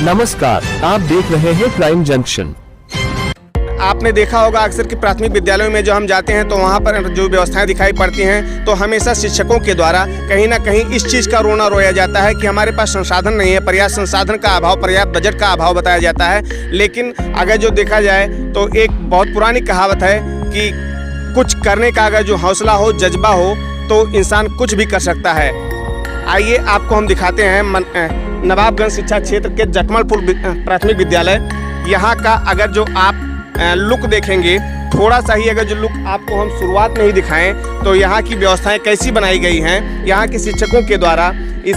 नमस्कार, आप देख रहे हैं क्राइम जंक्शन। आपने देखा होगा अक्सर कि प्राथमिक विद्यालयों में जो हम जाते हैं तो वहाँ पर जो व्यवस्थाएं दिखाई पड़ती हैं तो हमेशा शिक्षकों के द्वारा कहीं ना कहीं इस चीज़ का रोना रोया जाता है कि हमारे पास संसाधन नहीं है, पर्याप्त संसाधन का अभाव, पर्याप्त बजट का अभाव बताया जाता है। लेकिन अगर जो देखा जाए तो एक बहुत पुरानी कहावत है कि कुछ करने का अगर जो हौसला हो, जज्बा हो तो इंसान कुछ भी कर सकता है। आइए आपको हम दिखाते हैं नवाबगंज शिक्षा क्षेत्र के जटमलपुर प्राथमिक विद्यालय। यहाँ का अगर जो आप लुक देखेंगे, थोड़ा सा ही अगर जो लुक आपको हम शुरुआत में ही दिखाएं तो यहाँ की व्यवस्थाएं कैसी बनाई गई हैं, यहाँ के शिक्षकों के द्वारा इस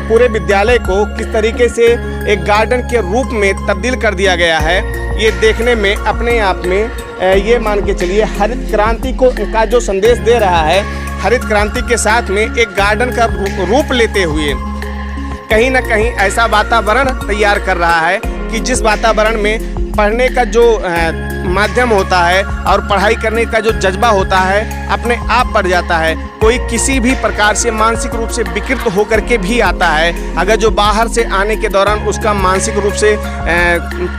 पूरे विद्यालय को किस तरीके से एक गार्डन के रूप में तब्दील कर दिया गया है, ये देखने में अपने आप में ये मान के चलिए हरित क्रांति का जो संदेश दे रहा है, हरित क्रांति के साथ में एक गार्डन का रूप लेते हुए कहीं ना कहीं ऐसा वातावरण तैयार कर रहा है कि जिस वातावरण में पढ़ने का जो माध्यम होता है और पढ़ाई करने का जो जज्बा होता है अपने आप बढ़ जाता है। कोई किसी भी प्रकार से मानसिक रूप से विकृत होकर के भी आता है, अगर जो बाहर से आने के दौरान उसका मानसिक रूप से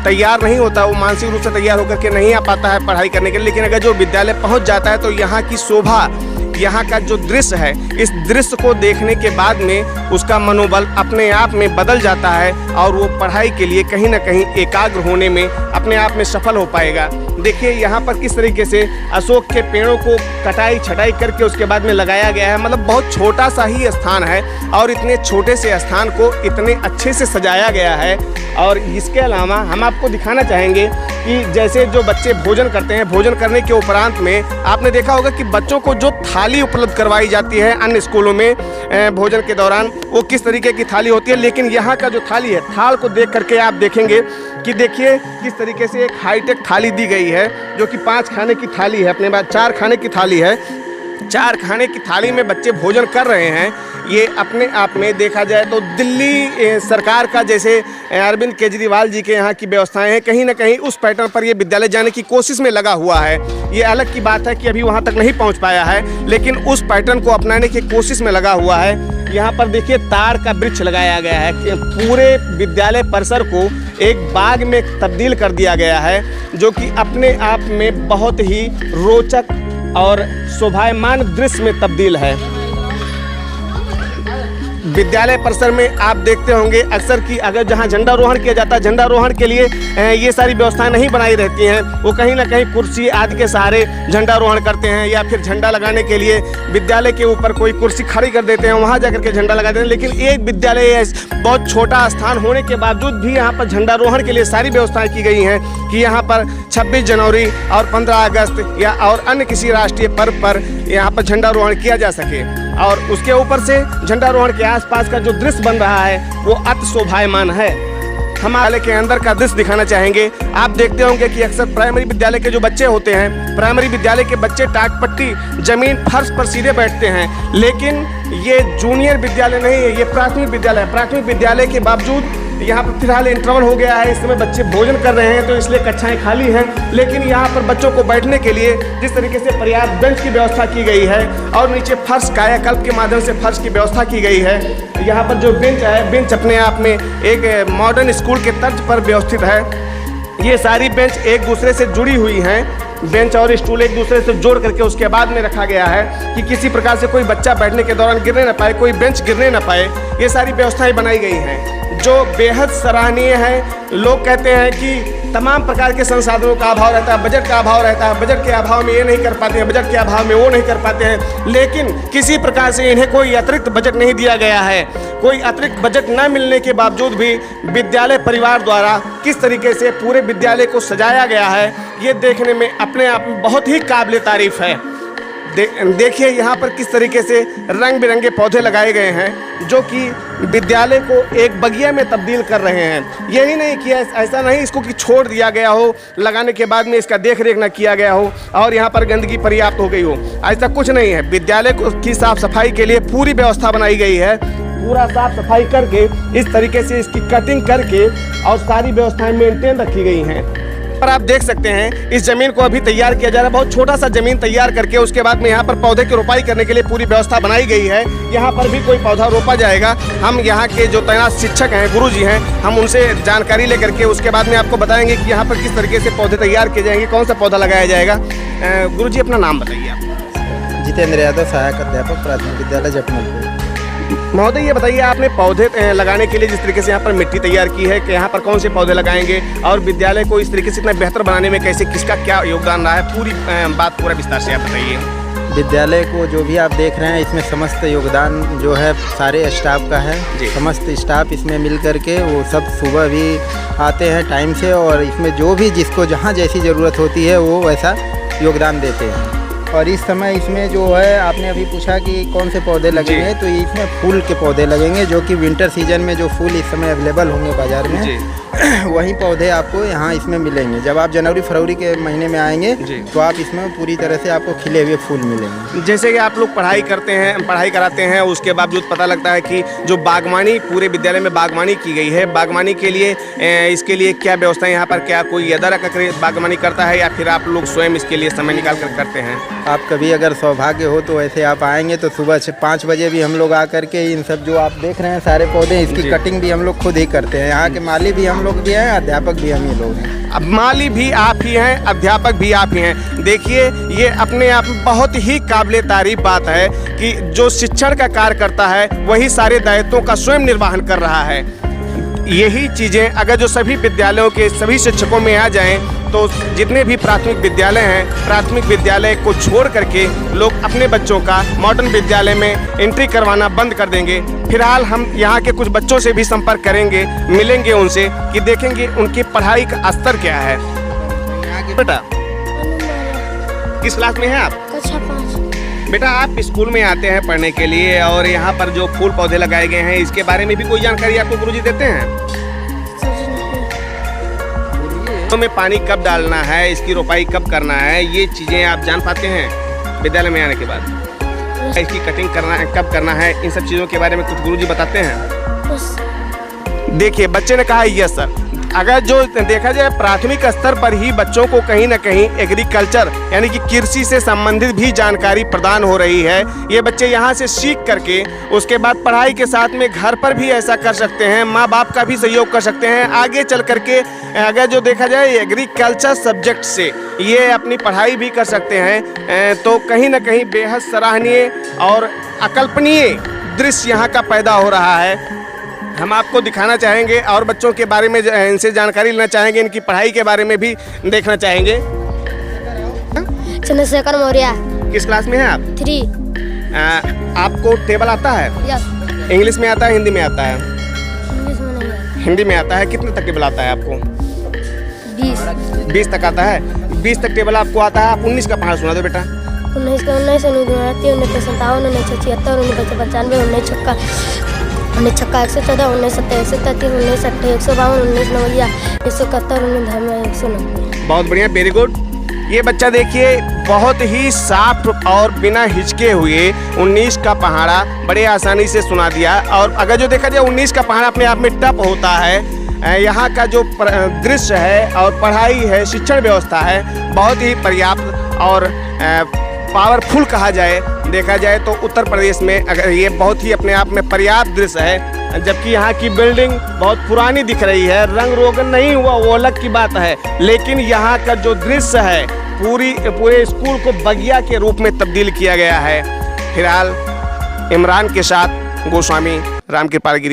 तैयार नहीं होता, वो मानसिक रूप से तैयार होकर के नहीं आ पाता है पढ़ाई करने के लिए। लेकिन अगर जो विद्यालय पहुंच जाता है तो यहाँ की शोभा, यहाँ का जो दृश्य है, इस दृश्य को देखने के बाद में उसका मनोबल अपने आप में बदल जाता है और वो पढ़ाई के लिए कहीं ना कहीं एकाग्र होने में अपने आप में सफल हो पाएगा। देखिए यहाँ पर किस तरीके से अशोक के पेड़ों को कटाई छटाई करके उसके बाद में लगाया गया है। मतलब बहुत छोटा सा ही स्थान है और इतने छोटे से स्थान को इतने अच्छे से सजाया गया है। और इसके अलावा हम आपको दिखाना चाहेंगे कि जैसे जो बच्चे भोजन करते हैं, भोजन करने के उपरांत में आपने देखा होगा कि बच्चों को जो थाली उपलब्ध करवाई जाती है अन्य स्कूलों में भोजन के दौरान, वो किस तरीके की थाली होती है। लेकिन यहाँ का जो थाली है, थाल को देख करके आप देखेंगे कि देखिए किस तरीके से एक हाईटेक थाली दी गई है जो कि 5 खाने की थाली है, अपने बाद 4 खाने की थाली है। 4 खाने की थाली में बच्चे भोजन कर रहे हैं। ये अपने आप में देखा जाए तो दिल्ली सरकार का, जैसे अरविंद केजरीवाल जी के यहाँ की व्यवस्थाएं हैं, कहीं ना कहीं उस पैटर्न पर ये विद्यालय जाने की कोशिश में लगा हुआ है। ये अलग की बात है कि अभी वहाँ तक नहीं पहुँच पाया है, लेकिन उस पैटर्न को अपनाने की कोशिश में लगा हुआ है। यहाँ पर देखिए तार का वृक्ष लगाया गया है कि पूरे विद्यालय परिसर को एक बाग में तब्दील कर दिया गया है, जो कि अपने आप में बहुत ही रोचक और शोभायमान दृश्य में तब्दील है। विद्यालय परिसर में आप देखते होंगे अक्सर कि अगर जहां झंडारोहण किया जाता है, झंडारोहण के लिए ये सारी व्यवस्थाएं नहीं बनाई रहती हैं। वो कहीं ना कहीं कुर्सी आदि के सहारे झंडारोहण करते हैं या फिर झंडा लगाने के लिए विद्यालय के ऊपर कोई कुर्सी खड़ी कर देते हैं, वहां जाकर के झंडा लगाते हैं। लेकिन एक विद्यालय बहुत छोटा स्थान होने के बावजूद भी यहाँ पर झंडारोहण के लिए सारी व्यवस्थाएं की गई हैं कि यहाँ पर 26 जनवरी और 15 अगस्त या और अन्य किसी राष्ट्रीय पर्व पर यहाँ पर झंडारोहण किया जा सके। और उसके ऊपर से झंडारोहण के आसपास का जो दृश्य बन रहा है वो अति शोभायमान है। हम विद्यालय के अंदर का दृश्य दिखाना चाहेंगे। आप देखते होंगे कि अक्सर प्राइमरी विद्यालय के जो बच्चे होते हैं, प्राइमरी विद्यालय के बच्चे टाट पट्टी जमीन फर्श पर सीधे बैठते हैं। लेकिन ये जूनियर विद्यालय नहीं है, ये प्राथमिक विद्यालय है। प्राथमिक विद्यालय के बावजूद यहाँ पर फिलहाल इंटरवल हो गया है, इस समय बच्चे भोजन कर रहे हैं तो इसलिए कक्षाएं खाली हैं। लेकिन यहाँ पर बच्चों को बैठने के लिए जिस तरीके से पर्याप्त बेंच की व्यवस्था की गई है और नीचे फर्श कायाकल्प के माध्यम से फर्श की व्यवस्था की गई है। यहाँ पर जो बेंच है, बेंच अपने आप में एक मॉडर्न स्कूल के तर्ज पर व्यवस्थित है। ये सारी बेंच एक दूसरे से जुड़ी हुई हैं। बेंच और स्टूल एक दूसरे से जोड़ करके उसके बाद में रखा गया है कि किसी प्रकार से कोई बच्चा बैठने के दौरान गिरने ना पाए, कोई बेंच गिरने ना पाए। ये सारी व्यवस्थाएं बनाई गई हैं जो बेहद सराहनीय है। लोग कहते हैं कि तमाम प्रकार के संसाधनों का अभाव रहता है, बजट का अभाव रहता है, बजट के अभाव में ये नहीं कर पाते हैं, बजट के अभाव में वो नहीं कर पाते हैं। लेकिन किसी प्रकार से इन्हें कोई अतिरिक्त बजट नहीं दिया गया है। कोई अतिरिक्त बजट न मिलने के बावजूद भी विद्यालय परिवार द्वारा किस तरीके से पूरे विद्यालय को सजाया गया है, ये देखने में अपने आप में बहुत ही काबिल तारीफ है। देखिए यहाँ पर किस तरीके से रंग बिरंगे पौधे लगाए गए हैं जो कि विद्यालय को एक बगिया में तब्दील कर रहे हैं। यही नहीं किया, ऐसा नहीं इसको कि छोड़ दिया गया हो, लगाने के बाद में इसका देख रेख न किया गया हो और यहाँ पर गंदगी पर्याप्त हो गई हो, ऐसा कुछ नहीं है। विद्यालय की साफ सफाई के लिए पूरी व्यवस्था बनाई गई है। पूरा साफ सफाई करके इस तरीके से इसकी कटिंग करके और सारी व्यवस्थाएं मेंटेन रखी गई हैं। पर आप देख सकते हैं इस जमीन को अभी तैयार किया जा रहा है। बहुत छोटा सा जमीन तैयार करके उसके बाद में यहाँ पर पौधे की रोपाई करने के लिए पूरी व्यवस्था बनाई गई है। यहाँ पर भी कोई पौधा रोपा जाएगा। हम यहाँ के जो तैनात शिक्षक हैं, गुरुजी हैं, हम उनसे जानकारी लेकर के उसके बाद में आपको बताएंगे कि यहाँ पर किस तरीके से पौधे तैयार किए जाएंगे, कौन सा पौधा लगाया जाएगा। गुरुजी अपना नाम बताइए आप। जितेंद्र यादव, सहायक अध्यापक, प्राथमिक विद्यालय जटमलपुर। महोदय ये बताइए, आपने पौधे लगाने के लिए जिस तरीके से यहाँ पर मिट्टी तैयार की है कि यहाँ पर कौन से पौधे लगाएंगे और विद्यालय को इस तरीके से इतना बेहतर बनाने में कैसे, किसका क्या योगदान रहा है, पूरी बात पूरा विस्तार से आप बताइए। विद्यालय को जो भी आप देख रहे हैं इसमें समस्त योगदान जो है सारे स्टाफ का है। समस्त स्टाफ इसमें मिल करके वो सब सुबह भी आते हैं टाइम से और इसमें जो भी जिसको जहाँ जैसी ज़रूरत होती है वो वैसा योगदान देते हैं। और इस समय इसमें जो है आपने अभी पूछा कि कौन से पौधे लगेंगे, तो इसमें फूल के पौधे लगेंगे जो कि विंटर सीजन में जो फूल इस समय अवेलेबल होंगे बाज़ार में वही पौधे आपको यहाँ इसमें मिलेंगे। जब आप जनवरी फरवरी के महीने में आएंगे तो आप इसमें पूरी तरह से आपको खिले हुए फूल मिलेंगे। जैसे कि आप लोग पढ़ाई करते हैं, पढ़ाई कराते हैं, उसके बावजूद पता लगता है कि जो बागवानी पूरे विद्यालय में बागवानी की गई है, बागवानी के लिए इसके लिए क्या व्यवस्था है यहाँ पर, क्या कोई अदारा का बागवानी करता है या फिर आप लोग स्वयं इसके लिए समय निकाल कर करते हैं? आप कभी अगर सौभाग्य हो तो ऐसे आप आएंगे तो सुबह 5 बजे भी हम लोग आकर के इन सब जो आप देख रहे हैं सारे पौधे, इसकी कटिंग भी हम लोग खुद ही करते हैं। यहाँ के माली भी हम लोग भी हैं, अध्यापक भी हम ही लोग हैं। अब माली भी आप ही हैं, अध्यापक भी आप ही हैं। देखिए ये अपने आप में बहुत ही काबिले तारीफ बात है कि जो शिक्षण का कार्य करता है वही सारे दायित्वों का स्वयं निर्वहन कर रहा है। यही चीज़ें अगर जो सभी विद्यालयों के सभी शिक्षकों में आ जाएं तो जितने भी प्राथमिक विद्यालय हैं, प्राथमिक विद्यालय को छोड़ करके लोग अपने बच्चों का मॉडर्न विद्यालय में एंट्री करवाना बंद कर देंगे। फिलहाल हम यहाँ के कुछ बच्चों से भी संपर्क करेंगे, मिलेंगे उनसे कि देखेंगे उनकी पढ़ाई का स्तर क्या है। बेटा किस क्लास में हैं आप? कक्षा 5। बेटा आप स्कूल में आते हैं पढ़ने के लिए और यहाँ पर जो फूल पौधे लगाए गए हैं इसके बारे में भी कोई जानकारी आपको गुरुजी देते हैं? तो में पानी कब डालना है, इसकी रोपाई कब करना है, ये चीज़ें आप जान पाते हैं विद्यालय में आने के बाद? इसकी कटिंग करना है कब करना है, इन सब चीज़ों के बारे में कुछ गुरुजी बताते हैं? देखिए बच्चे ने कहा यस सर। अगर जो देखा जाए प्राथमिक स्तर पर ही बच्चों को कहीं ना कहीं एग्रीकल्चर यानी कि कृषि से संबंधित भी जानकारी प्रदान हो रही है। ये बच्चे यहाँ से सीख करके उसके बाद पढ़ाई के साथ में घर पर भी ऐसा कर सकते हैं, माँ बाप का भी सहयोग कर सकते हैं। आगे चल करके अगर जो देखा जाए एग्रीकल्चर सब्जेक्ट से ये अपनी पढ़ाई भी कर सकते हैं तो कहीं ना कहीं बेहद सराहनीय और अकल्पनीय दृश्य यहाँ का पैदा हो रहा है। हम आपको दिखाना चाहेंगे और बच्चों के बारे में इनसे जानकारी लेना चाहेंगे, इनकी पढ़ाई के बारे में भी देखना चाहेंगे। चंद्रशेखर मौर्य। किस क्लास में हैं आप? 3। आपको टेबल आता है? यस। इंग्लिश में आता है, हिंदी में आता है? इंग्लिश में नहीं है। हिंदी में आता है। कितने तक टेबल आता है आपको? 20 तक आता है। 20 तक टेबल आपको आता है। आप 19 का पहाड़ सुना दो बेटा। 19 का 19 19 19 57 19 76 19 95 19 छक्का 19 छक्का 114 19 27 133 19 80 152 19 नवैया 171 19 190। बहुत बढ़िया, वेरी गुड। ये बच्चा देखिए बहुत ही साफ और बिना हिचके हुए 19 का पहाड़ा बड़े आसानी से सुना दिया। और अगर जो देखा जाए 19 का पहाड़ा अपने आप में टफ होता है। यहाँ का जो दृश्य है और पढ़ाई है, शिक्षण व्यवस्था है बहुत ही पर्याप्त और पावरफुल कहा जाए, देखा जाए तो उत्तर प्रदेश में अगर ये बहुत ही अपने आप में पर्याप्त दृश्य है। जबकि यहाँ की बिल्डिंग बहुत पुरानी दिख रही है, रंग रोगन नहीं हुआ वो अलग की बात है, लेकिन यहाँ का जो दृश्य है पूरे स्कूल को बगिया के रूप में तब्दील किया गया है। फिलहाल इमरान के साथ गोस्वामी, रामकृपाल गिरी।